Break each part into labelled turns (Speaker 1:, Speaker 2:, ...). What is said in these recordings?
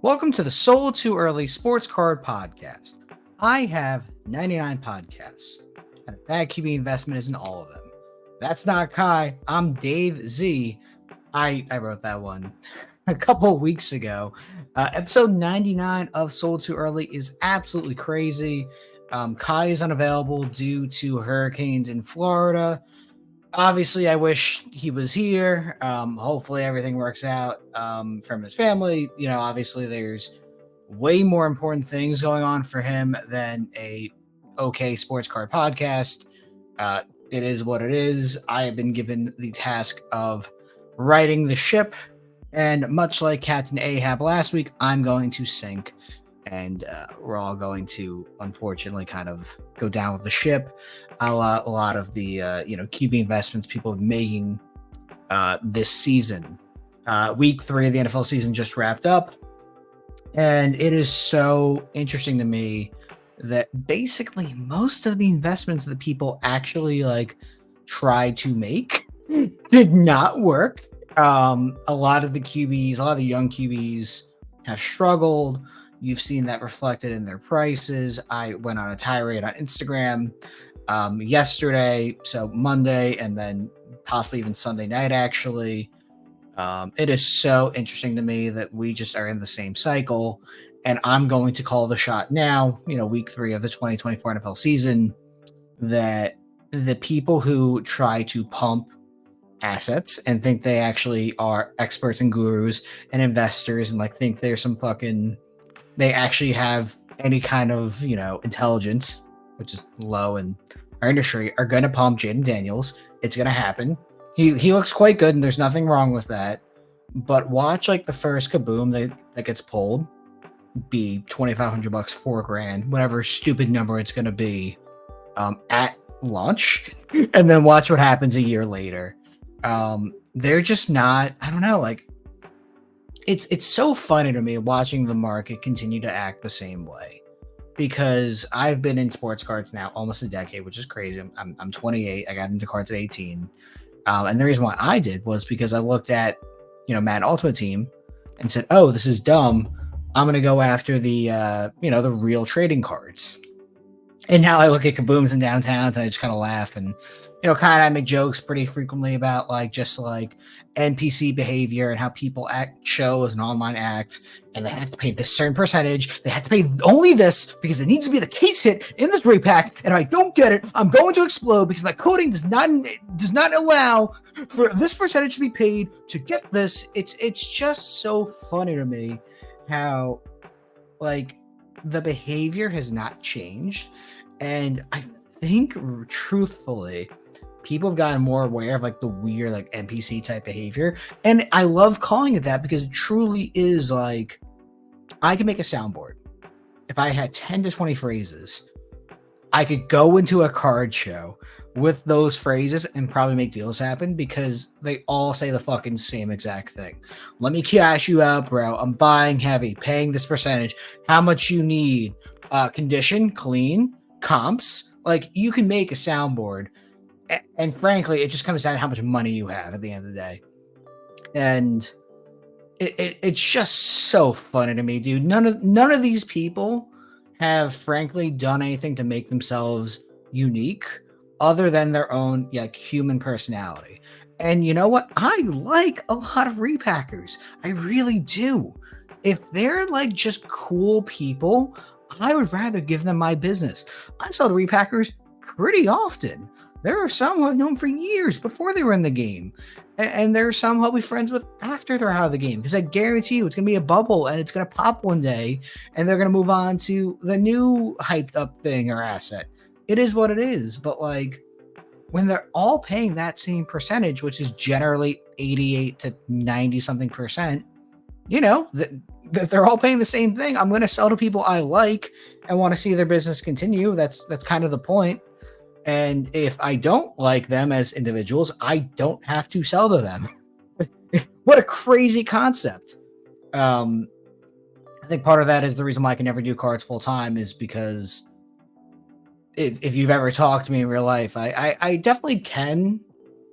Speaker 1: Welcome to the Sold Too Early Sports Card Podcast. I have 99 podcasts, and a bad QB investment isn't all of them. That's not Kai. I'm Dave Z. I wrote that one a couple of weeks ago. Episode 99 of Sold Too Early is absolutely crazy. Kai is unavailable due to hurricanes in Florida. Obviously, I wish he was here. Hopefully everything works out from his family. Obviously there's way more important things going on for him than a okay sports card podcast. It is what it is. I have been given the task of righting the ship, and much like Captain Ahab last week, I'm going to sink, and we're all going to unfortunately kind of go down with the ship. A lot of the QB investments people have been making this season. Week 3 of the NFL season just wrapped up, and it is so interesting to me that basically most of the investments that people actually tried to make did not work. A lot of the QBs, a lot of the young QBs have struggled. You've seen that reflected in their prices. I went on a tirade on Instagram yesterday, so Monday, and then possibly even Sunday night, actually. It is so interesting to me that we just are in the same cycle, and I'm going to call the shot now, week 3 of the 2024 NFL season, that the people who try to pump assets and think they actually are experts and gurus and investors and think they're some fucking, they actually have any kind of, intelligence, which is low in our industry, are going to pump Jaden Daniels. It's going to happen. He looks quite good, and there's nothing wrong with that. But watch the first kaboom that gets pulled be $2,500, $4,000, whatever stupid number it's going to be at launch, and then watch what happens a year later. They're just not. I don't know. It's so funny to me watching the market continue to act the same way, because I've been in sports cards now almost a decade, which is crazy. I'm 28. I got into cards at 18. And the reason why I did was because I looked at, Madden Ultimate Team and said, oh, this is dumb. I'm going to go after the, the real trading cards. And now I look at kabooms in downtowns and I just kind of laugh, and I make jokes pretty frequently about NPC behavior and how people show as an online act, and they have to pay this certain percentage. They have to pay only this because it needs to be the case hit in this repack. And if I don't get it, I'm going to explode because my coding does not allow for this percentage to be paid to get this. It's just so funny to me how the behavior has not changed. And I think truthfully, people have gotten more aware of the weird NPC type behavior. And I love calling it that because it truly is I can make a soundboard. If I had 10 to 20 phrases, I could go into a card show with those phrases and probably make deals happen because they all say the fucking same exact thing. Let me cash you out, bro. I'm buying heavy, paying this percentage. How much you need? Condition, clean, comps. You can make a soundboard. And frankly, it just comes down to how much money you have at the end of the day. And it's just so funny to me, dude. None of these people have frankly done anything to make themselves unique other than their own human personality. And you know what? I like a lot of repackers. I really do. If they're just cool people, I would rather give them my business. I sell to repackers pretty often. There are some who I've known for years before they were in the game. And there are some who I'll be friends with after they're out of the game. Because I guarantee you it's going to be a bubble and it's going to pop one day. And they're going to move on to the new hyped up thing or asset. It is what it is. But when they're all paying that same percentage, which is generally 88 to 90 something percent, that they're all paying the same thing. I'm going to sell to people I like and want to see their business continue. That's kind of the point. And if I don't like them as individuals, I don't have to sell to them. What a crazy concept. I think part of that is the reason why I can never do cards full time is because if you've ever talked to me in real life, I definitely can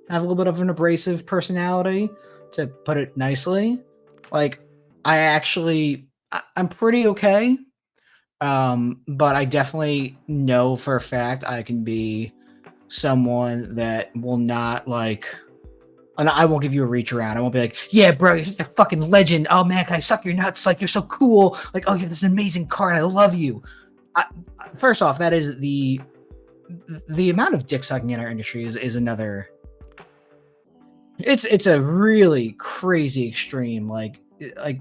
Speaker 1: have a little bit of an abrasive personality, to put it nicely. I actually I'm pretty okay. But I definitely know for a fact I can be someone that will not like. And I won't give you a reach around. I won't be like, yeah, bro, you're a fucking legend. Oh man, can I suck your nuts? Like, you're so cool. Like, oh, you have this amazing card. I love you. I, First off, that is the amount of dick sucking in our industry is another. It's a really crazy extreme. Like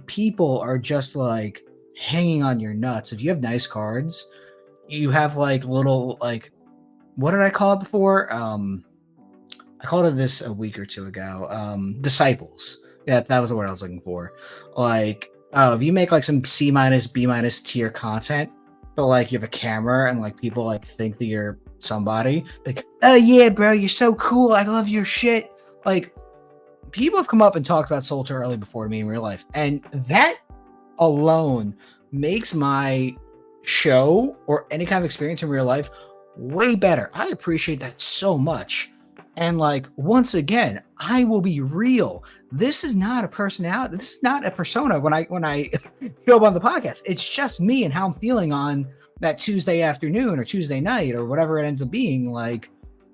Speaker 1: people are just like hanging on your nuts. If you have nice cards, you have like little like what did I call it before? I called it this a week or two ago. Disciples. Yeah, that was the word I was looking for. Like, if you make like some C minus, B minus tier content, but like you have a camera and like people like think that you're somebody, like, oh yeah, bro, you're so cool. I love your shit. Like, people have come up and talked about Soul Too Early before me in real life, and that alone makes my show or any kind of experience in real life way better. I appreciate that so much. And like once again, I will be real. This is not a personality. This is not a persona when I show up on the podcast. It's just me and how I'm feeling on that Tuesday afternoon or Tuesday night or whatever it ends up being. Like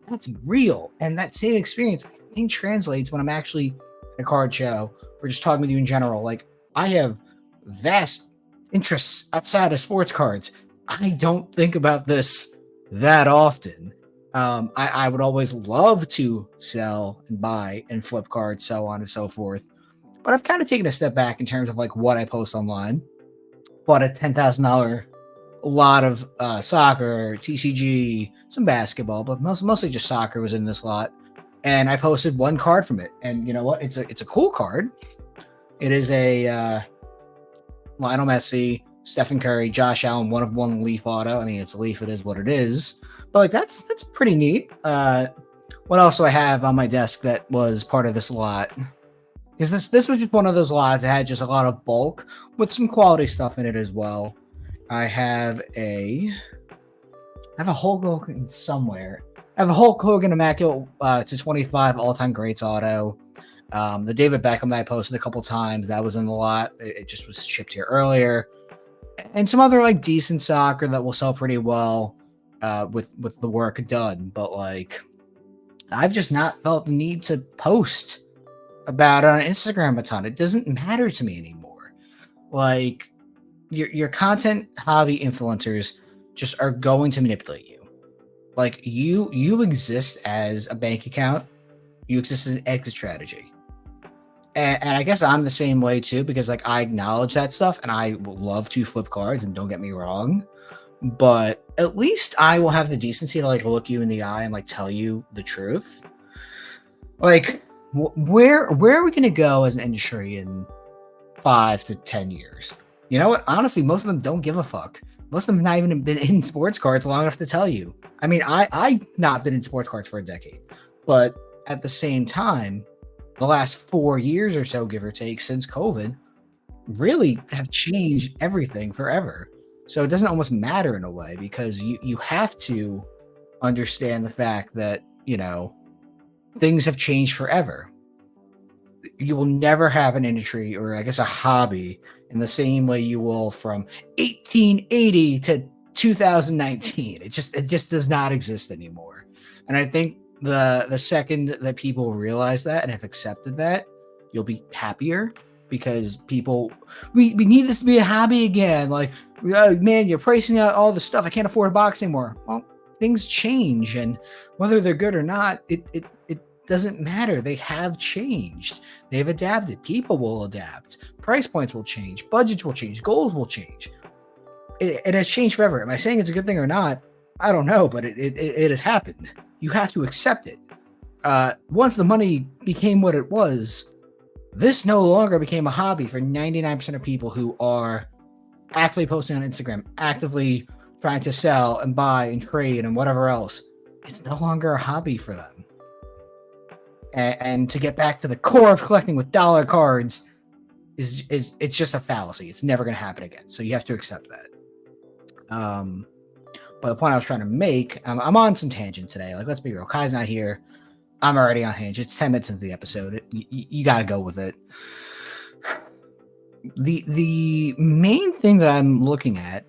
Speaker 1: that's real. And that same experience I think translates when I'm actually at a card show or just talking with you in general. Like I have vast interests outside of sports cards. I don't think about this that often. I would always love to sell and buy and flip cards, so on and so forth. But I've kind of taken a step back in terms of like what I post online. Bought a $10,000 lot of soccer, TCG, some basketball, but mostly just soccer was in this lot. And I posted one card from it. And you know what? It's a cool card. It is a Lionel Messi, Stephen Curry, Josh Allen, one of one Leaf auto. I mean, it's a Leaf. It is what it is. But like that's pretty neat. What else do I have on my desk that was part of this lot? Because this was just one of those lots that had just a lot of bulk with some quality stuff in it as well. I have a Hulk Hogan somewhere. I have a Hulk Hogan Immaculate to 25 all-time greats auto. The David Beckham that I posted a couple times, that was in the lot. It just was shipped here earlier. And some other like decent soccer that will sell pretty well with the work done. But like I've just not felt the need to post about it on Instagram a ton. It doesn't matter to me anymore. Like your content hobby influencers just are going to manipulate you. Like you exist as a bank account. You exist as an exit strategy. And I guess I'm the same way too, because like I acknowledge that stuff and I will love to flip cards, and don't get me wrong, but at least I will have the decency to like look you in the eye and like tell you the truth. Like where are we going to go as an industry in 5 to 10 years? You know what? Honestly, most of them don't give a fuck. Most of them have not even been in sports cards long enough to tell you. I mean, I've not been in sports cards for a decade, but at the same time, the last 4 years or so, give or take, since COVID, really have changed everything forever. So it doesn't almost matter in a way, because you have to understand the fact that, you know, things have changed forever. You will never have an industry, or I guess a hobby, in the same way you will from 1880 to 2019. It just does not exist anymore. And I think the second that people realize that and have accepted that, you'll be happier, because people we need this to be a hobby again. Like, oh, man, you're pricing out all the stuff. I can't afford a box anymore. Well, things change, and whether they're good or not, it doesn't matter. They have changed. They've adapted. People will adapt. Price points will change. Budgets will change. Goals will change. It has changed forever. Am I saying it's a good thing or not? I don't know, but it has happened. You have to accept it. Once the money became what it was, this no longer became a hobby for 99% of people who are actively posting on Instagram, actively trying to sell and buy and trade and whatever else. It's no longer a hobby for them. And to get back to the core of collecting with dollar cards is it's just a fallacy. It's never going to happen again. So you have to accept that. But the point I was trying to make, I'm on some tangent today. Like, let's be real. Kai's not here. I'm already on tangent. It's 10 minutes into the episode. You got to go with it. The main thing that I'm looking at,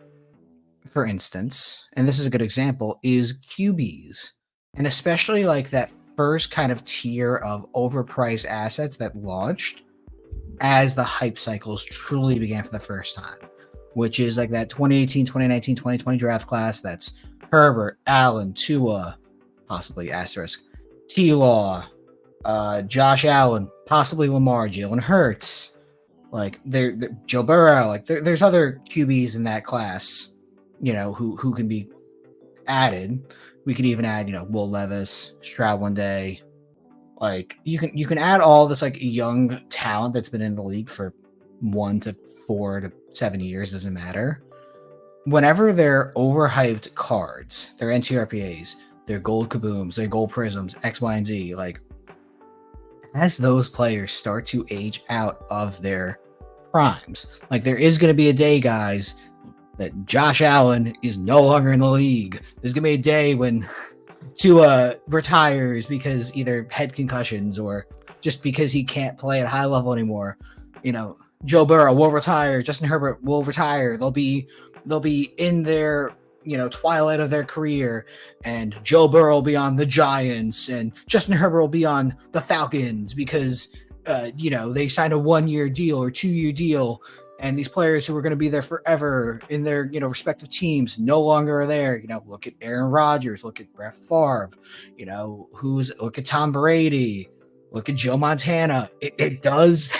Speaker 1: for instance, and this is a good example, is QBs, and especially like that first kind of tier of overpriced assets that launched as the hype cycles truly began for the first time, which is like that 2018, 2019, 2020 draft class. That's Herbert, Allen, Tua, possibly asterisk, T-Law, Josh Allen, possibly Lamar, Jalen Hurts, like they're Joe Burrow. Like there's other QBs in that class, who can be added. We could even add, Will Levis, Stroud one day. Like you can add all this like young talent that's been in the league for 1 to 4 to 7 years, doesn't matter. Whenever they're overhyped cards, they're NTRPAs, they're gold kabooms, they're gold prisms, X, Y, and Z, like as those players start to age out of their primes, like there is going to be a day, guys, that Josh Allen is no longer in the league. There's going to be a day when Tua retires because either head concussions or just because he can't play at high level anymore. Joe Burrow will retire. Justin Herbert will retire. They'll be in their twilight of their career, and Joe Burrow will be on the Giants, and Justin Herbert will be on the Falcons because they signed a 1-year deal or 2-year deal. And these players who were going to be there forever in their, respective teams no longer are there. Look at Aaron Rodgers, look at Brett Favre, look at Tom Brady, look at Joe Montana. It does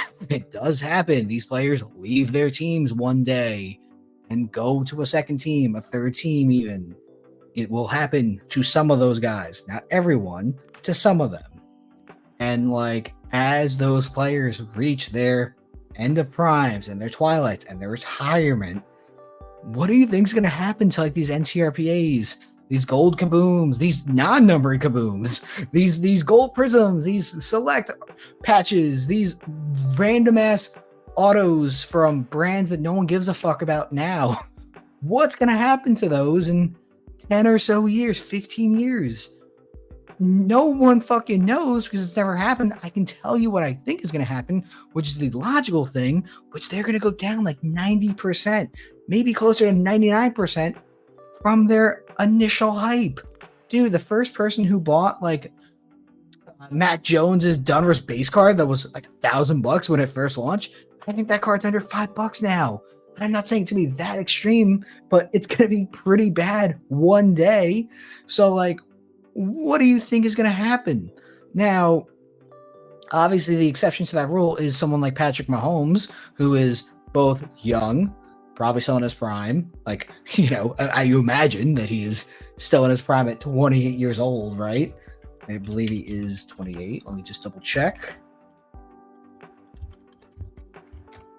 Speaker 1: happen. These players leave their teams one day and go to a second team, a third team even. It will happen to some of those guys, not everyone, to some of them. And like, as those players reach their end of primes and their twilights and their retirement, what do you think is going to happen to like these NTRPAs, these gold kabooms, these non-numbered kabooms, these gold prisms, these select patches, these random ass autos from brands that no one gives a fuck about now? What's going to happen to those in 10 or so years, 15 years? No one fucking knows because it's never happened. I can tell you what I think is going to happen, which is the logical thing, which they're going to go down like 90%, maybe closer to 99% from their initial hype. Dude, the first person who bought like Matt Jones's Donruss base card that was like $1,000 when it first launched, I think that card's under $5 now. And I'm not saying it to be that extreme, but it's going to be pretty bad one day. So like, what do you think is going to happen? Now, obviously, the exception to that rule is someone like Patrick Mahomes, who is both young, probably still in his prime. Like, I imagine that he is still in his prime at 28 years old, right? I believe he is 28. Let me just double check.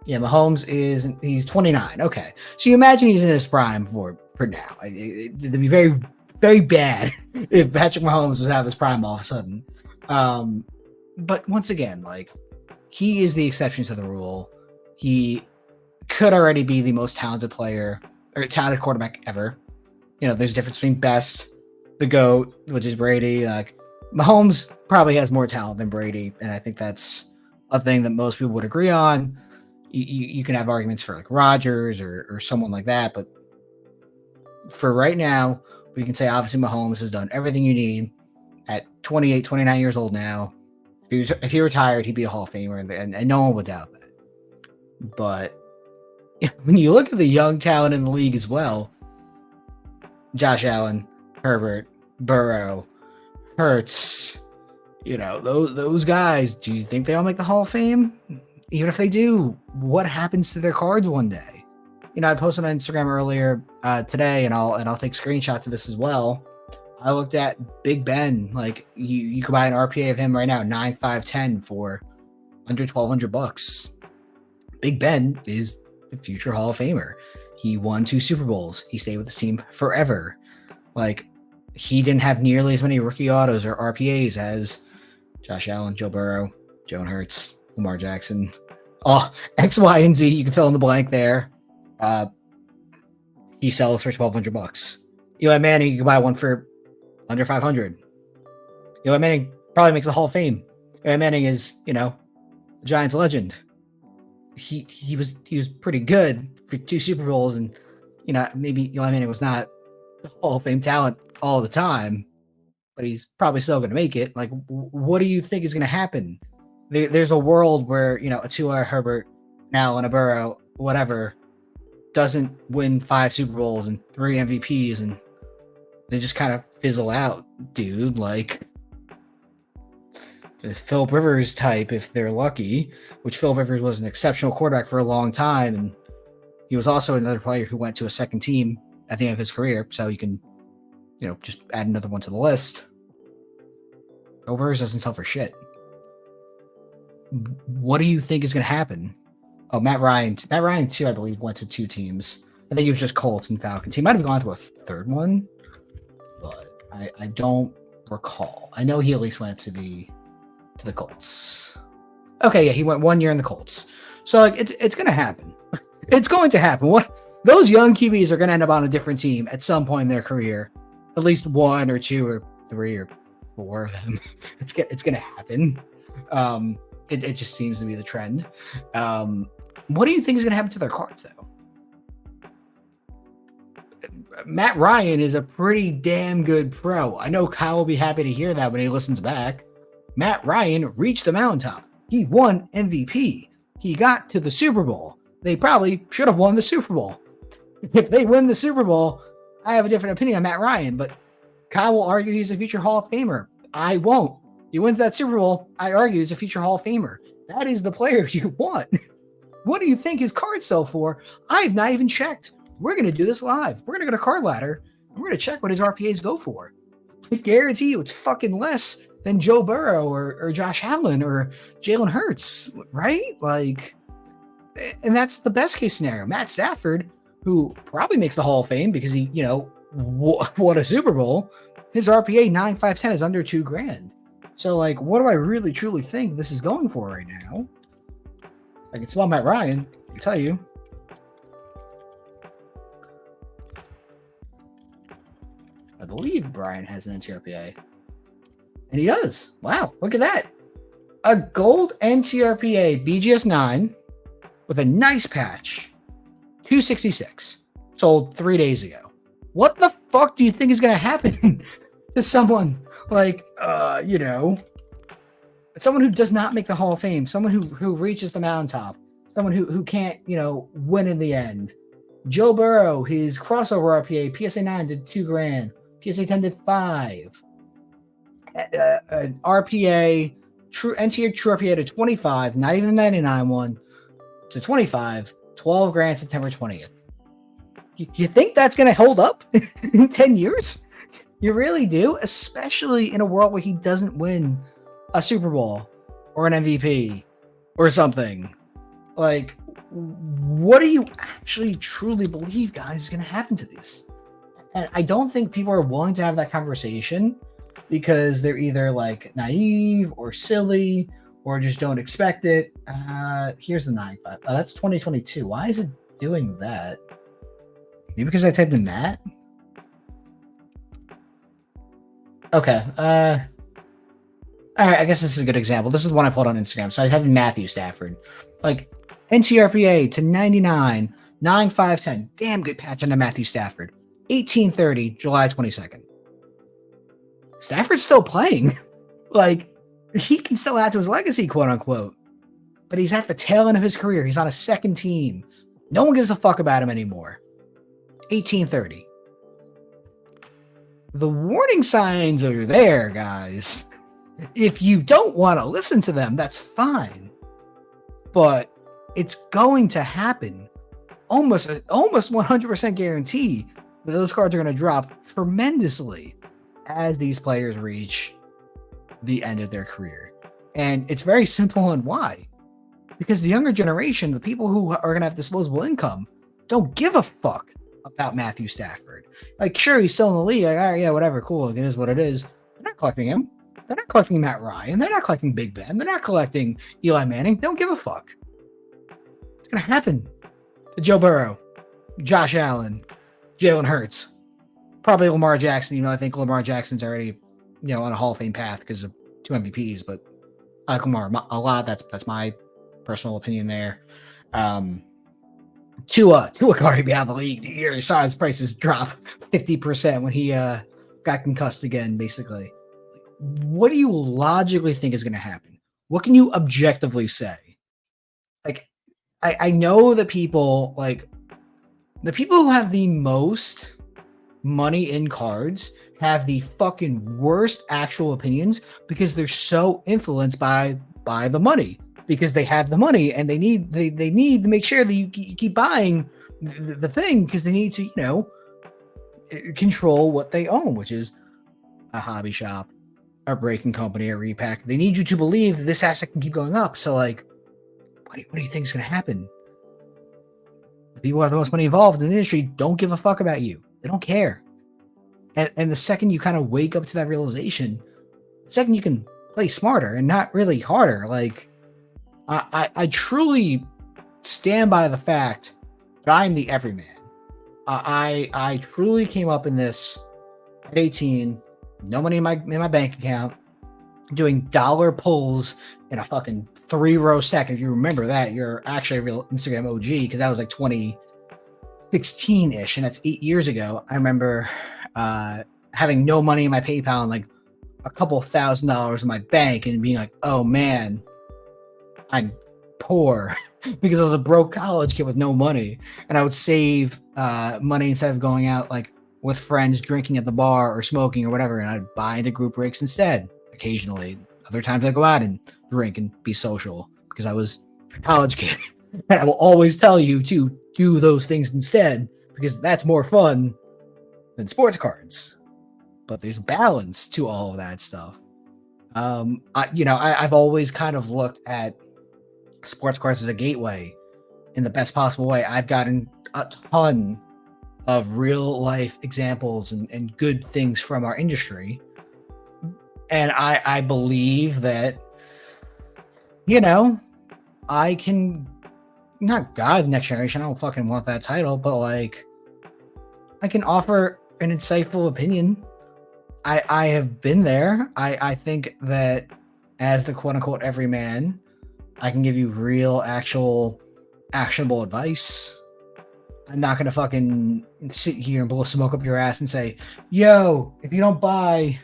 Speaker 1: Yeah, Mahomes he's 29. Okay. So you imagine he's in his prime for now. It'd be very, very bad if Patrick Mahomes was out of his prime all of a sudden. But once again, like, he is the exception to the rule. He could already be the most talented player or talented quarterback ever. There's a difference between best, the GOAT, which is Brady. Like, Mahomes probably has more talent than Brady, and I think that's a thing that most people would agree on. You can have arguments for like Rodgers or someone like that, but for right now, we can say obviously Mahomes has done everything you need at 28, 29 years old now. If he retired, he'd be a Hall of Famer, and no one would doubt that. But when you look at the young talent in the league as well, Josh Allen, Herbert, Burrow, Hurts, those guys, do you think they all make the Hall of Fame? Even if they do, what happens to their cards one day? I posted on Instagram earlier today, and I'll take screenshots of this as well. I looked at Big Ben. Like, you could buy an RPA of him right now, 9, 5, 10 for under $1,200. Big Ben is the future Hall of Famer. He won 2 Super Bowls. He stayed with his team forever. Like, he didn't have nearly as many rookie autos or RPAs as Josh Allen, Joe Burrow, Jalen Hurts, Lamar Jackson. Oh, X, Y, and Z. You can fill in the blank there. He sells for $1,200. Eli Manning, you can buy one for under $500. Eli Manning probably makes a Hall of Fame. Eli Manning is, the Giants legend. he was pretty good for 2 Super Bowls, and maybe Eli Manning was not the Hall of Fame talent all the time, but he's probably still going to make it. Like, what do you think is going to happen? There's a world where a Tua, Herbert, Allen, a Burrow, whatever, doesn't win 5 Super Bowls and 3 MVPs, and they just kind of fizzle out, dude. Like the Philip Rivers type, if they're lucky, which Philip Rivers was an exceptional quarterback for a long time, and he was also another player who went to a second team at the end of his career, so you can, just add another one to the list. Philip Rivers doesn't sell for shit. What do you think is going to happen? Oh, Matt Ryan too, I believe, went to 2 teams. I think it was just Colts and Falcons. He might have gone to a third one, but I don't recall. I know he at least went to the Colts. Okay, yeah, he went 1 year in the Colts. So like it's going to happen. It's going to happen. Those young QBs are going to end up on a different team at some point in their career. At least 1 or 2 or 3 or 4 of them. It's going to happen. It just seems to be the trend. What do you think is going to happen to their cards, though? Matt Ryan is a pretty damn good pro. I know Kyle will be happy to hear that when he listens back. Matt Ryan reached the mountaintop. He won MVP. He got to the Super Bowl. They probably should have won the Super Bowl. If they win the Super Bowl, I have a different opinion on Matt Ryan, but Kyle will argue he's a future Hall of Famer. I won't. He wins that Super Bowl, I argue he's a future Hall of Famer. That is the player you want. What do you think his cards sell for? I've not even checked. We're going to do this live. We're going to go to Card Ladder, and we're going to check what his RPAs go for. I guarantee you it's fucking less than Joe Burrow or Josh Allen or Jalen Hurts, right? Like, and that's the best case scenario. Matt Stafford, who probably makes the Hall of Fame because he, won a Super Bowl, his RPA 9.510 is under $2,000. So, like, what do I really truly think this is going for right now? I can smell Matt Ryan, I can tell you. I believe Brian has an NTRPA. And he does. Wow, look at that. A gold NTRPA BGS 9 with a nice patch. 266. Sold 3 days ago. What the fuck do you think is going to happen to someone like, someone who does not make the Hall of Fame, someone who reaches the mountaintop, someone who can't, win in the end? Joe Burrow, his crossover RPA, PSA 9 did $2,000. PSA 10 did $5,000. RPA, NTA true RPA to 25, not even the 99 one, to 25, $12,000 September 20th. You think that's going to hold up in 10 years? You really do? Especially in a world where he doesn't win a Super Bowl or an MVP or something. Like, what do you actually truly believe, guys, is going to happen to these? And I don't think people are willing to have that conversation because they're either like naive or silly or just don't expect it. Here's the 9.5. Oh, that's 2022. Why is it doing that? Maybe because I typed in Matt? Okay. All right, I guess this is a good example. This is the one I pulled on Instagram. So I typed in Matthew Stafford. Like, NTRPA to 99, 9.510. Damn good patch on the Matthew Stafford. 1830, July 22nd. Stafford's still playing. Like, he can still add to his legacy, quote unquote. But he's at the tail end of his career. He's on a second team. No one gives a fuck about him anymore. 1830. The warning signs are there, guys. If you don't want to listen to them, that's fine. But it's going to happen. Almost 100% guarantee that those cards are going to drop tremendously as these players reach the end of their career. And it's very simple on why. Because the younger generation, the people who are going to have disposable income, don't give a fuck about Matthew Stafford. Like, sure, he's still in the league. Like, all right, yeah, whatever, cool. It is what it is. They're not collecting him. They're not collecting Matt Ryan. They're not collecting Big Ben. They're not collecting Eli Manning. They don't give a fuck. It's going to happen to Joe Burrow, Josh Allen, Jalen Hurts, probably Lamar Jackson. I think Lamar Jackson's already, on a Hall of Fame path because of 2 MVPs, but I like Lamar a lot. That's my personal opinion there. Tua Cardi be out of the league. You saw his prices drop 50% when he got concussed again, basically. What do you logically think is going to happen? What can you objectively say? Like, I know that people, like, the people who have the most money in cards have the fucking worst actual opinions because they're so influenced by the money, because they have the money and they need to make sure that you keep buying the thing, because they need to control what they own, which is a hobby shop, a breaking company, a repack. They need you to believe that this asset can keep going up. So, like, what do you think is going to happen? The people who have the most money involved in the industry don't give a fuck about you. They don't care. And the second you kind of wake up to that realization, the second you can play smarter and not really harder, like, I truly stand by the fact that I'm the everyman. I truly came up in this at 18, no money in my bank account, doing dollar pulls in a fucking 3-row stack. If you remember that, you're actually a real Instagram OG, because that was like 2016-ish, and that's 8 years ago. I remember having no money in my PayPal and like a couple $1,000s in my bank and being like, oh man, I'm poor because I was a broke college kid with no money. And I would save money instead of going out like with friends drinking at the bar or smoking or whatever, and I'd buy into group breaks instead. Occasionally, other times I'd go out and drink and be social because I was a college kid. And I will always tell you to do those things instead, because that's more fun than sports cards. But there's balance to all of that stuff. I've always kind of looked at sports cards as a gateway in the best possible way. I've gotten a ton of real life examples and good things from our industry. And I believe that, I can not guide the next generation. I don't fucking want that title, but like, I can offer an insightful opinion. I have been there. I think that as the quote unquote everyman, I can give you real, actual, actionable advice. I'm not going to fucking sit here and blow smoke up your ass and say, yo, if you don't buy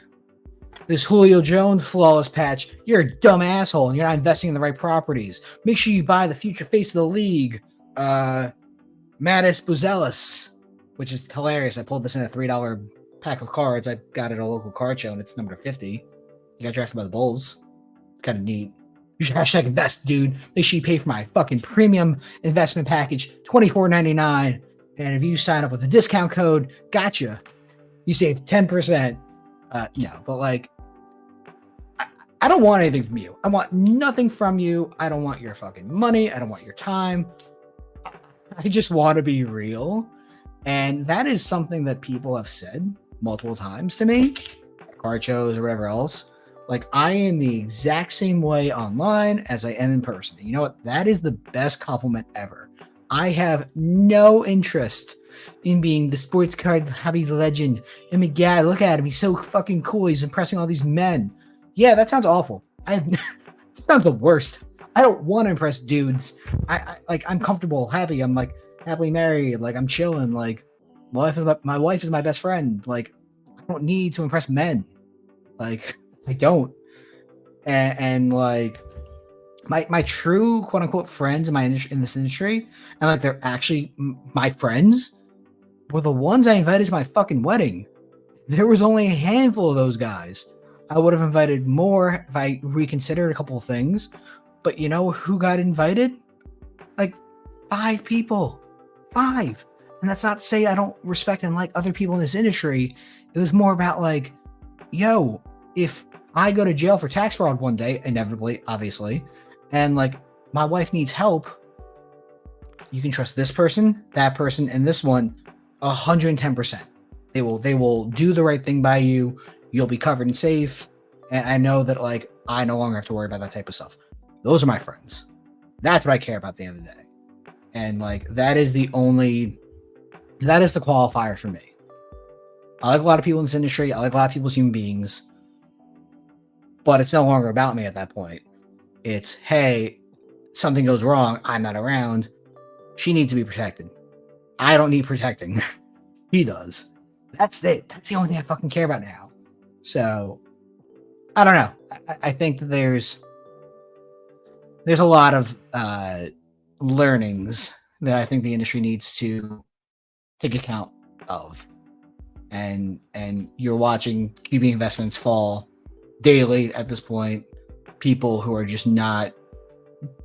Speaker 1: this Julio Jones flawless patch, you're a dumb asshole and you're not investing in the right properties. Make sure you buy the future face of the league, Mattis Buzelis, which is hilarious. I pulled this in a $3 pack of cards. I got it at a local card show and it's number 50. He got drafted by the Bulls. It's kind of neat. You should hashtag invest, dude. Make sure you pay for my fucking premium investment package, $24.99. And if you sign up with the discount code, gotcha, you save 10%. No, but like, I don't want anything from you. I want nothing from you. I don't want your fucking money. I don't want your time. I just want to be real. And that is something that people have said multiple times to me, at card shows or whatever else. Like, I am the exact same way online as I am in person. You know what? That is the best compliment ever. I have no interest in being the sports card hobby legend. I mean, yeah, look at him. He's so fucking cool. He's impressing all these men. Yeah, that sounds awful. It sounds the worst. I don't want to impress dudes. I'm comfortable, happy. I'm like happily married. Like, I'm chilling. Like, my wife is my best friend. Like, I don't need to impress men. Like, I don't. And like, my true quote unquote friends in this industry, and like, they're actually my friends, were the ones I invited to my fucking wedding. There was only a handful of those guys. I would have invited more if I reconsidered a couple of things. But you know who got invited? Like 5 people. 5. And that's not to say I don't respect and like other people in this industry. It was more about like, yo, if I go to jail for tax fraud one day, inevitably, obviously, and like my wife needs help, you can trust this person, that person, and this one 110%. They will do the right thing by you. You'll be covered and safe. And I know that like I no longer have to worry about that type of stuff. Those are my friends. That's what I care about at the end of the day. And like, that is the qualifier for me. I like a lot of people in this industry. I like a lot of people as human beings. But it's no longer about me at that point. It's, hey, something goes wrong, I'm not around. She needs to be protected. I don't need protecting. He does. That's it. That's the only thing I fucking care about now. So I don't know. I think that there's a lot of learnings that I think the industry needs to take account of. And you're watching QB investments fall daily at this point. People who are just not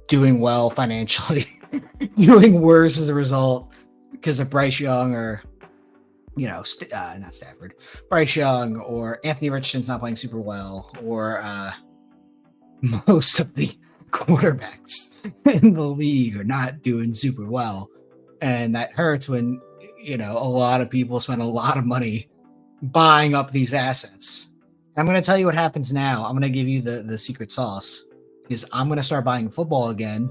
Speaker 1: doing well financially, doing worse as a result because of Bryce Young or, not Stafford, Bryce Young or Anthony Richardson's not playing super well, or most of the quarterbacks in the league are not doing super well. And that hurts when, a lot of people spend a lot of money buying up these assets. I'm going to tell you what happens now. I'm going to give you the secret sauce, is I'm going to start buying football again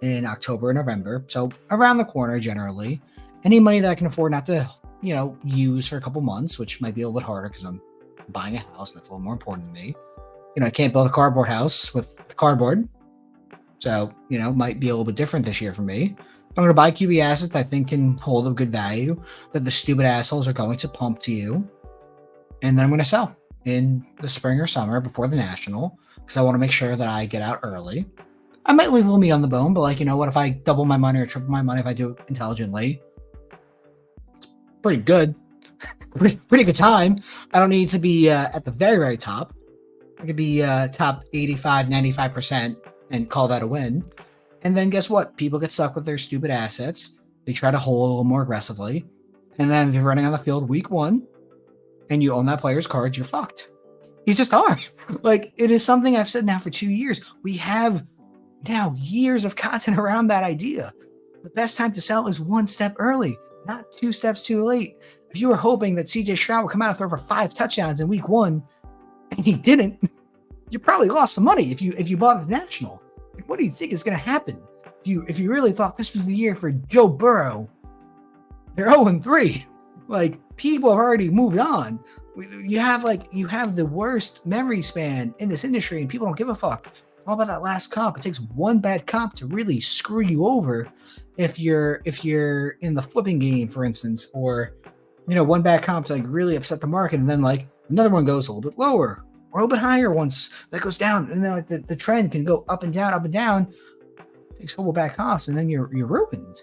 Speaker 1: in October and November. So around the corner, generally. Any money that I can afford not to, use for a couple months, which might be a little bit harder because I'm buying a house. That's a little more important to me. I can't build a cardboard house with cardboard. So, might be a little bit different this year for me. I'm going to buy QB assets I think can hold a good value that the stupid assholes are going to pump to you. And then I'm going to sell in the spring or summer before the National because I want to make sure that I get out early. I might leave a little meat on the bone, but what if I double my money or triple my money if I do it intelligently? It's pretty good. pretty good time. I don't need to be at the very, very top. I could be top 85, 95% and call that a win. And then guess what? People get stuck with their stupid assets. They try to hold a little more aggressively. And then if you're running on the field week 1 and you own that player's cards, you're fucked. You just are. It is something I've said now for 2 years. We have now years of content around that idea. The best time to sell is 1 step early, not 2 steps too late. If you were hoping that CJ Stroud would come out and throw for 5 touchdowns in week 1 and he didn't, you probably lost some money if you bought the National. What do you think is going to happen if you really thought this was the year for Joe Burrow? They're 0-3. People have already moved on. You have the worst memory span in this industry, and people don't give a fuck. All about that last comp. It takes one bad comp to really screw you over. If you're in the flipping game, for instance, or one bad comp to really upset the market, and then another one goes a little bit lower or a little bit higher once that goes down, and then the trend can go up and down. It takes a couple back comps, and then you're ruined.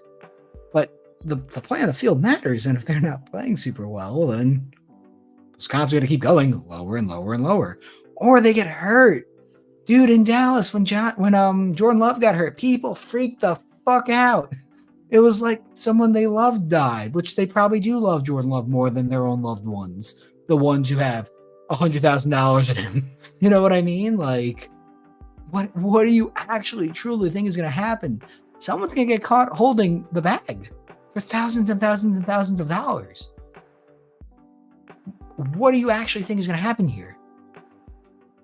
Speaker 1: But the play on the field matters, and if they're not playing super well, then those comps are going to keep going lower and lower and lower, or they get hurt. Dude, in Dallas, when Jordan Love got hurt, people freaked the fuck out. It was like someone they loved died, which they probably do love Jordan Love more than their own loved ones, the ones who have $100,000 in him. You know what I mean? What do you actually truly think is going to happen? Someone's going to get caught holding the bag for thousands and thousands and thousands of dollars. What do you actually think is going to happen here?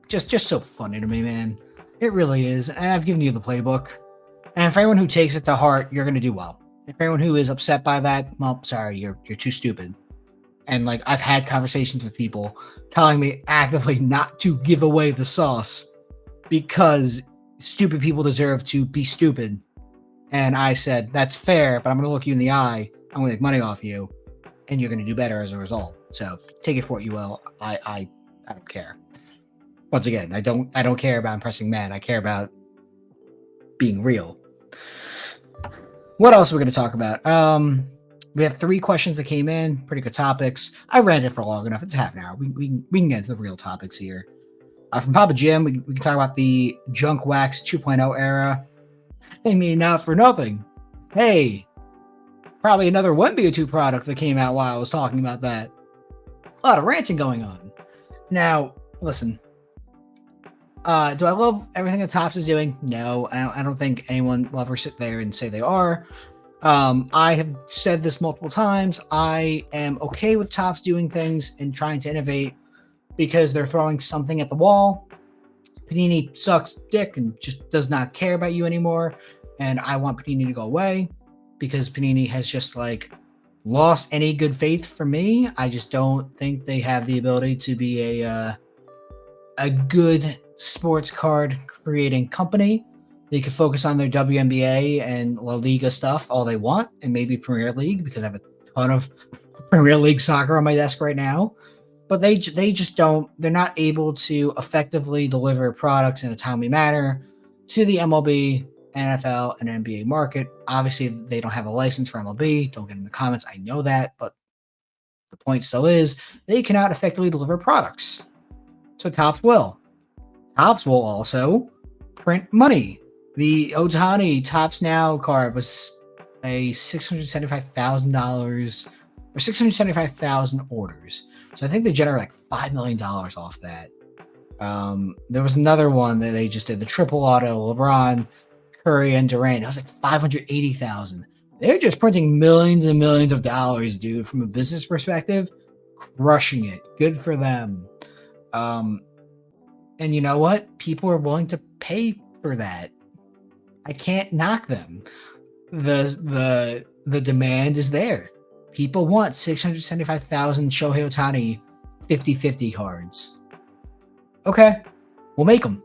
Speaker 1: Just so funny to me, man. It really is. And I've given you the playbook. And for anyone who takes it to heart, you're going to do well. If anyone who is upset by that, well, sorry, you're too stupid. And I've had conversations with people telling me actively not to give away the sauce because stupid people deserve to be stupid. And I said, that's fair, but I'm going to look you in the eye. I'm going to make money off you, and you're going to do better as a result. So take it for what you will. I don't care. Once again, I don't care about impressing men. I care about being real. What else are we going to talk about? We have 3 questions that came in. Pretty good topics. I ranted for long enough. It's half an hour. We can get into the real topics here. From Papa Jim, we can talk about the Junk Wax 2.0 era. I mean, not for nothing. Hey, probably another 1BO2 product that came out while I was talking about that. A lot of ranting going on. Now, listen. Do I love everything that Topps is doing? No, I don't think anyone will ever sit there and say they are. I have said this multiple times. I am okay with Topps doing things and trying to innovate because they're throwing something at the wall. Panini sucks dick and just does not care about you anymore. And I want Panini to go away because Panini has just lost any good faith for me. I just don't think they have the ability to be a good sports card creating company. They can focus on their WNBA and La Liga stuff all they want, and maybe Premier League, because I have a ton of Premier League soccer on my desk right now. But they just don't. They're not able to effectively deliver products in a timely manner to the MLB, NFL, and NBA market. Obviously, they don't have a license for MLB. Don't get in the comments. I know that, but the point still is they cannot effectively deliver products. So Topps will. Topps will also print money. The Otani Topps Now card was a $675,000 or 675,000 orders. So I think they generate like $5 million off that. There was another one that they just did, the triple auto, LeBron, Curry, and Durant. It was like 580,000. They're just printing millions and millions of dollars, dude, from a business perspective, crushing it. Good for them. And you know what? People are willing to pay for that. I can't knock them. The demand is there. People want 675,000 Shohei Ohtani 50-50 cards. Okay, we'll make them.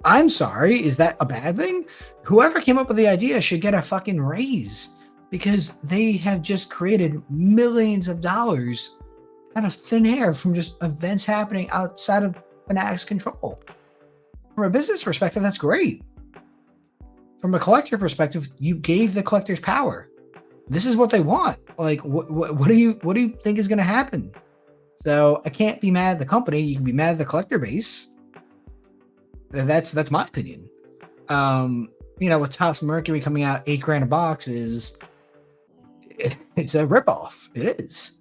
Speaker 1: I'm sorry, is that a bad thing? Whoever came up with the idea should get a fucking raise, because they have just created millions of dollars out of thin air from just events happening outside of Fanatics' control. From a business perspective, that's great. From a collector perspective, you gave the collectors power. This is what they want. Like, what do you think is going to happen? So I can't be mad at the company. You can be mad at the collector base. That's my opinion. With Topps Mercury coming out $8,000 a box it's a ripoff. It is,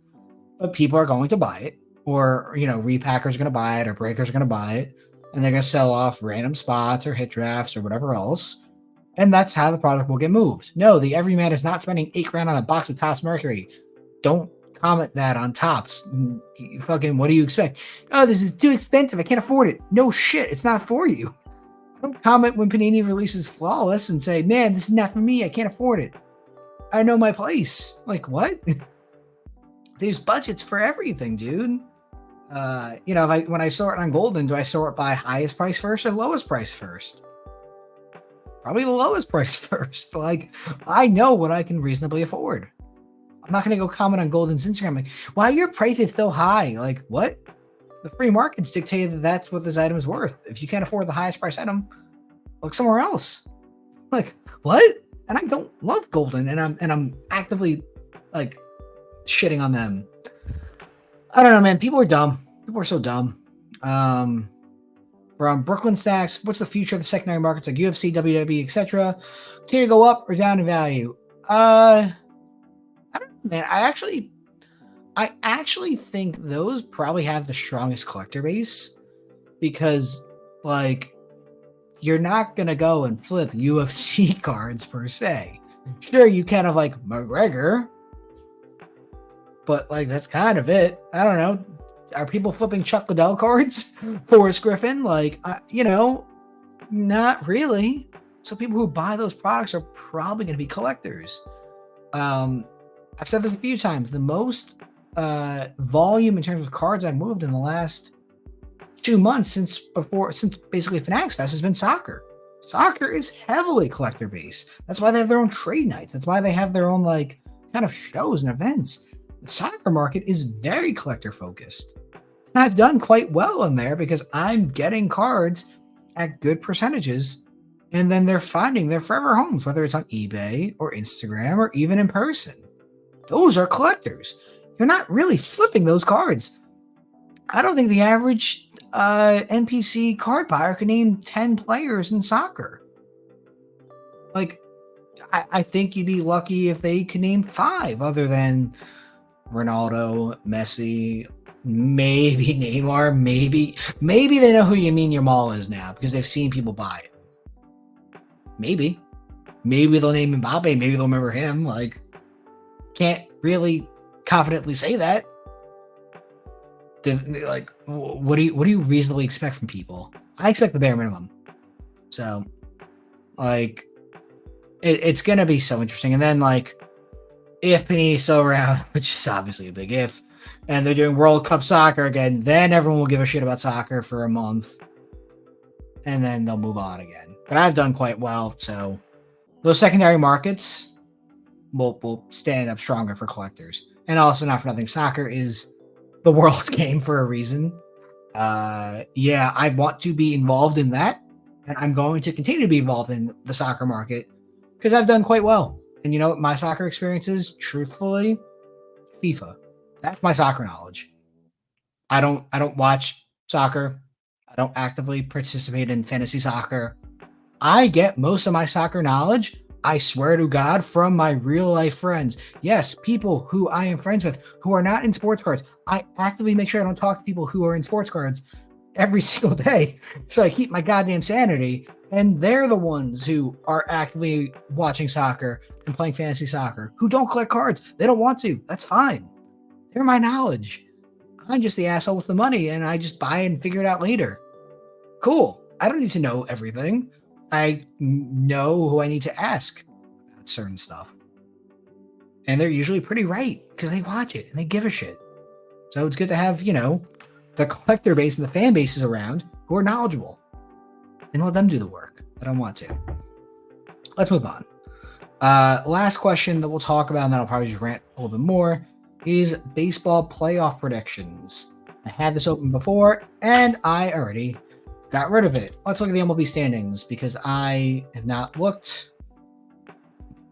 Speaker 1: but people are going to buy it, or repackers are going to buy it, or breakers are going to buy it, and they're going to sell off random spots or hit drafts or whatever else. And that's how the product will get moved. No, the everyman is not spending $8,000 on a box of Topps Mercury. Don't comment that on Topps. Fucking, what do you expect? Oh, this is too expensive. I can't afford it. No shit, it's not for you. Don't comment when Panini releases Flawless and say, man, this is not for me. I can't afford it. I know my place. Like, what? There's budgets for everything, dude. When I sort on Golden, do I sort by highest price first or lowest price first? Probably the lowest price first. Like, I know what I can reasonably afford. I'm not going to go comment on Golden's Instagram like, why your price is so high? Like, what? The free markets dictate that that's what this item is worth. If you can't afford the highest price item, look somewhere else. Like, what? And I don't love Golden, and I'm actively like shitting on them. I don't know, man. People are dumb. People are so dumb. From Brooklyn Stacks, what's the future of the secondary markets like UFC, WWE, etc.? Continue to go up or down in value? I don't know, man. I actually think those probably have the strongest collector base, because like you're not gonna go and flip UFC cards per se. Sure, you kind of like McGregor, but like that's kind of it. I don't know. Are people flipping Chuck Liddell cards? Forrest Griffin? Like, not really. So people who buy those products are probably going to be collectors. I've said this a few times. The most volume in terms of cards I've moved in the last 2 months since basically Fanatics Fest has been soccer. Soccer is heavily collector based. That's why they have their own trade nights. That's why they have their own like kind of shows and events. The soccer market is very collector focused. And I've done quite well in there because I'm getting cards at good percentages, and then they're finding their forever homes, whether it's on eBay or Instagram or even in person. Those are collectors. You're not really flipping those cards. I don't think the average NPC card buyer can name 10 players in soccer. Like, I think you'd be lucky if they could name 5 other than Ronaldo, Messi, maybe Neymar, maybe they know who Yamin Yamal is now because they've seen people buy it. Maybe they'll name Mbappe, maybe they'll remember him. Like, can't really confidently say that. Like, what do you reasonably expect from people? I expect the bare minimum. So, like, it's gonna be so interesting. And then, like, if Panini's still around, which is obviously a big if, and they're doing World Cup soccer again, then everyone will give a shit about soccer for a month. and then they'll move on again. But I've done quite well, so those secondary markets will stand up stronger for collectors. And also, not for nothing, soccer is the world's game for a reason. Yeah, I want to be involved in that, and I'm going to continue to be involved in the soccer market because I've done quite well. And you know what my soccer experience is? Truthfully, FIFA. That's my soccer knowledge. I don't watch soccer. I don't actively participate in fantasy soccer. I get most of my soccer knowledge, I swear to God, from my real life friends. Yes, people who I am friends with who are not in sports cards. I actively make sure I don't talk to people who are in sports cards every single day so I keep my goddamn sanity. And they're the ones who are actively watching soccer and playing fantasy soccer who don't collect cards. They don't want to. That's fine. They're my knowledge. I'm just the asshole with the money and I just buy and figure it out later. Cool. I don't need to know everything. I know who I need to ask about certain stuff. And they're usually pretty right because they watch it and they give a shit. So it's good to have, the collector base and the fan bases around who are knowledgeable and let them do the work. I don't want to. Let's move on. Last question that we'll talk about, and then I'll probably just rant a little bit more, is baseball playoff predictions. I had this open before and I already got rid of it. Let's look at the MLB standings because I have not looked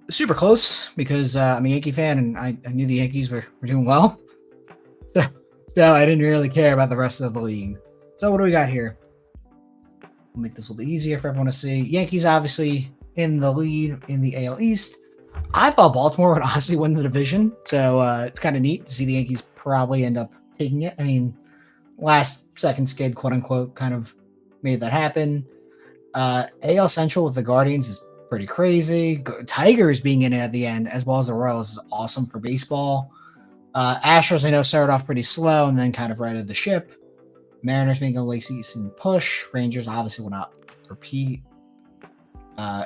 Speaker 1: super close because I'm a Yankee fan and I knew the Yankees were doing well. So I didn't really care about the rest of the league. So what do we got here? We'll make this a little bit easier for everyone to see. Yankees obviously in the lead in the AL East. I thought Baltimore would honestly win the division. So it's kind of neat to see the Yankees probably end up taking it. I mean, last second skid, quote unquote, kind of made that happen. AL Central with the Guardians is pretty crazy. Tigers being in it at the end, as well as the Royals, is awesome for baseball. Astros, I know, started off pretty slow and then kind of righted the ship. Mariners making a late season push. Rangers obviously will not repeat.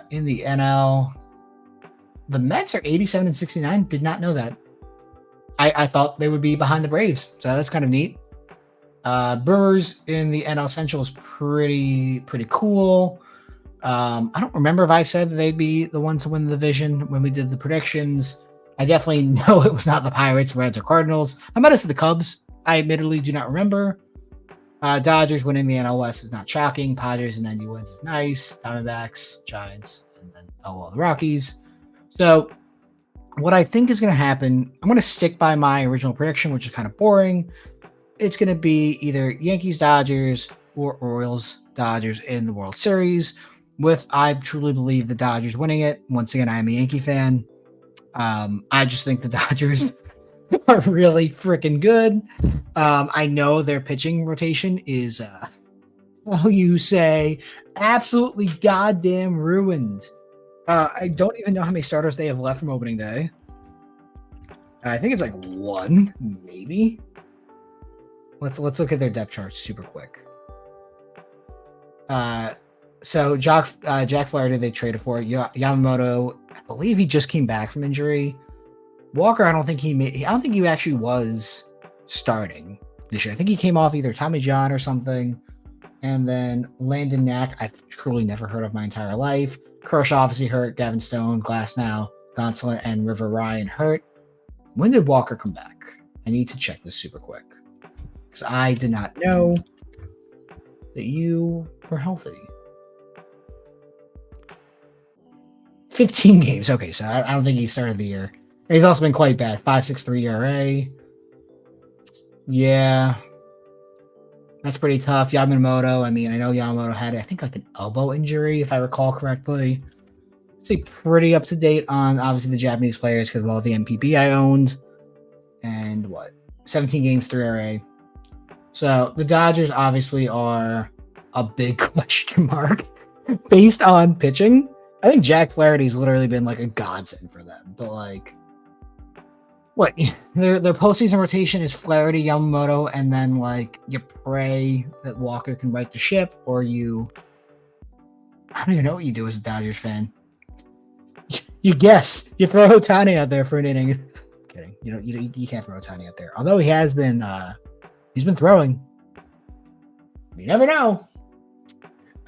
Speaker 1: In the NL, the Mets are 87-69. Did not know that. I thought they would be behind the Braves, so that's kind of neat. Brewers in the NL Central is pretty cool. I don't remember if I said that they'd be the ones to win the division when we did the predictions. I definitely know it was not the Pirates, Reds, or Cardinals. I might have said the Cubs. I admittedly do not remember. Dodgers winning the NL West is not shocking. Padres and 90 wins is nice. Diamondbacks, Giants, and then the Rockies. So what I think is going to happen, I'm going to stick by my original prediction, which is kind of boring. It's going to be either Yankees, Dodgers, or Orioles, Dodgers in the World Series, with I truly believe the Dodgers winning it. Once again, I am a Yankee fan. I just think the Dodgers are really freaking good. I know their pitching rotation is, how you say, absolutely goddamn ruined. I don't even know how many starters they have left from opening day. I think it's like one, maybe. Let's look at their depth charts super quick. So Jack Flaherty they traded for. Yamamoto, I believe he just came back from injury. Walker, I don't think he actually was starting this year. I think he came off either Tommy John or something. And then Landon Knack, I've truly never heard of my entire life. Kershaw obviously hurt. Gavin Stone, Glasnow, Gonsolin, and River Ryan hurt. When did Walker come back? I need to check this super quick because I did not know that you were healthy. 15 games. Okay, so I don't think he started the year. And he's also been quite bad. 5.63 ERA. Yeah. That's pretty tough. Yamamoto, I mean, I know Yamamoto had, I think, like an elbow injury, if I recall correctly. I'd say pretty up to date on, obviously, the Japanese players because of all the MPB I owned. And what? 17 games, 3 ERA. So the Dodgers obviously are a big question mark based on pitching. I think Jack Flaherty's literally been like a godsend for them. But like, what? Their postseason rotation is Flaherty, Yamamoto, and then like you pray that Walker can right the ship, or you. I don't even know what you do as a Dodgers fan. You guess. You throw Ohtani out there for an inning. I'm kidding. You can't throw Ohtani out there. Although he has been he's been throwing. You never know.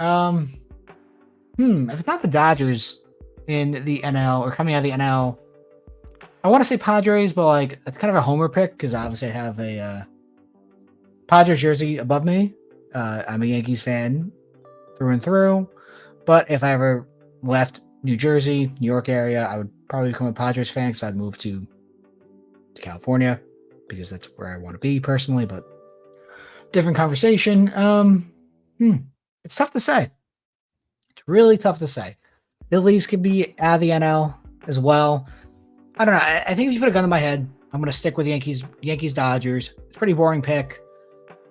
Speaker 1: If it's not the Dodgers in the NL or coming out of the NL, I want to say Padres, but like it's kind of a homer pick because obviously I have a Padres jersey above me. I'm a Yankees fan through and through, but if I ever left New Jersey, New York area, I would probably become a Padres fan because I'd move to California because that's where I want to be personally. But different conversation. It's tough to say. It's really tough to say. Phillies could be out of the NL as well. I don't know. I think if you put a gun to my head, I'm going to stick with Yankees, Dodgers. It's a pretty boring pick,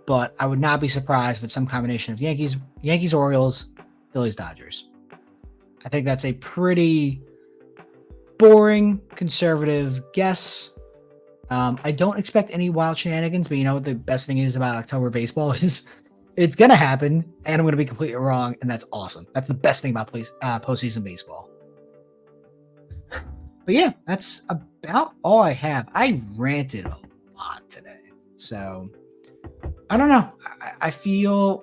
Speaker 1: but I would not be surprised if it's some combination of Yankees, Orioles, Phillies, Dodgers. I think that's a pretty boring, conservative guess. I don't expect any wild shenanigans, but you know what the best thing is about October baseball is it's going to happen, and I'm going to be completely wrong, and that's awesome. That's the best thing about postseason baseball. But yeah, that's about all I have. I ranted a lot today, so I don't know. I feel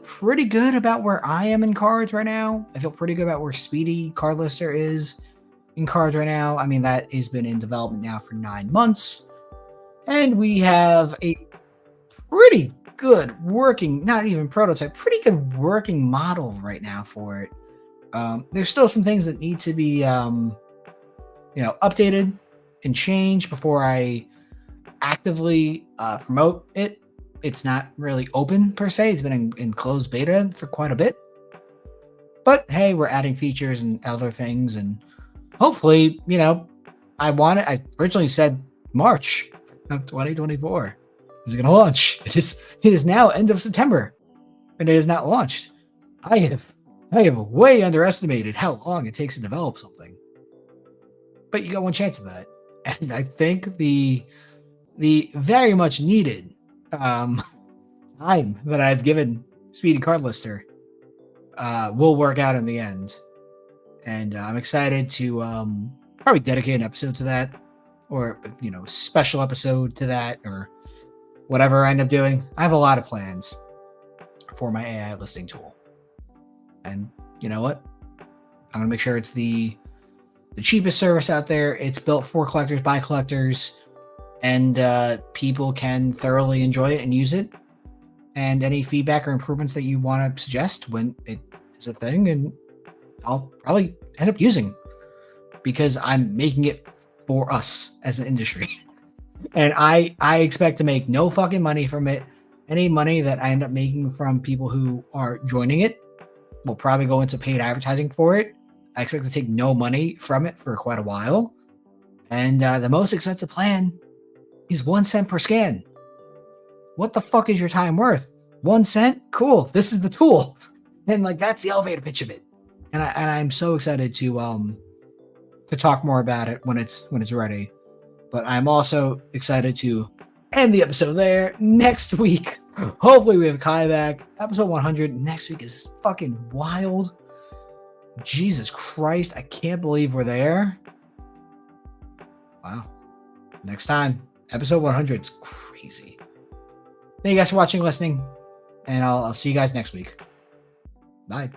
Speaker 1: pretty good about where I am in cards right now. I feel pretty good about where Speedy Card Lister is in cards right now. I mean, that has been in development now for 9 months, and we have a pretty good working, not even prototype, pretty good working model right now for it. There's still some things that need to be, updated and changed before I actively promote it. It's not really open per se. It's been in closed beta for quite a bit. But hey, we're adding features and other things, and hopefully, I originally said March of 2024. It was going to launch. It is now end of September, and it is not launched. I have way underestimated how long it takes to develop something. But you got one chance of that, and I think the very much needed time that I've given Speedy Card Lister will work out in the end, and I'm excited to probably dedicate an episode to that, or special episode to that, or whatever I end up doing. I have a lot of plans for my AI listing tool, and you know what? I'm gonna make sure it's the cheapest service out there. It's built for collectors by collectors, and people can thoroughly enjoy it and use it. And any feedback or improvements that you want to suggest when it is a thing, and I'll probably end up using, because I'm making it for us as an industry. And I expect to make no fucking money from it. Any money that I end up making from people who are joining it will probably go into paid advertising for it. I expect to take no money from it for quite a while. And the most expensive plan is 1 cent per scan. What the fuck is your time worth? 1 cent? Cool. This is the tool. And that's the elevator pitch of it. And I'm so excited to talk more about it when it's ready. But I'm also excited to end the episode there. Next week, hopefully we have Kai back. Episode 100 next week is fucking wild. Jesus Christ, I can't believe we're there. Wow. Next time, episode 100 is crazy. Thank you guys for watching, listening, and I'll see you guys next week. Bye.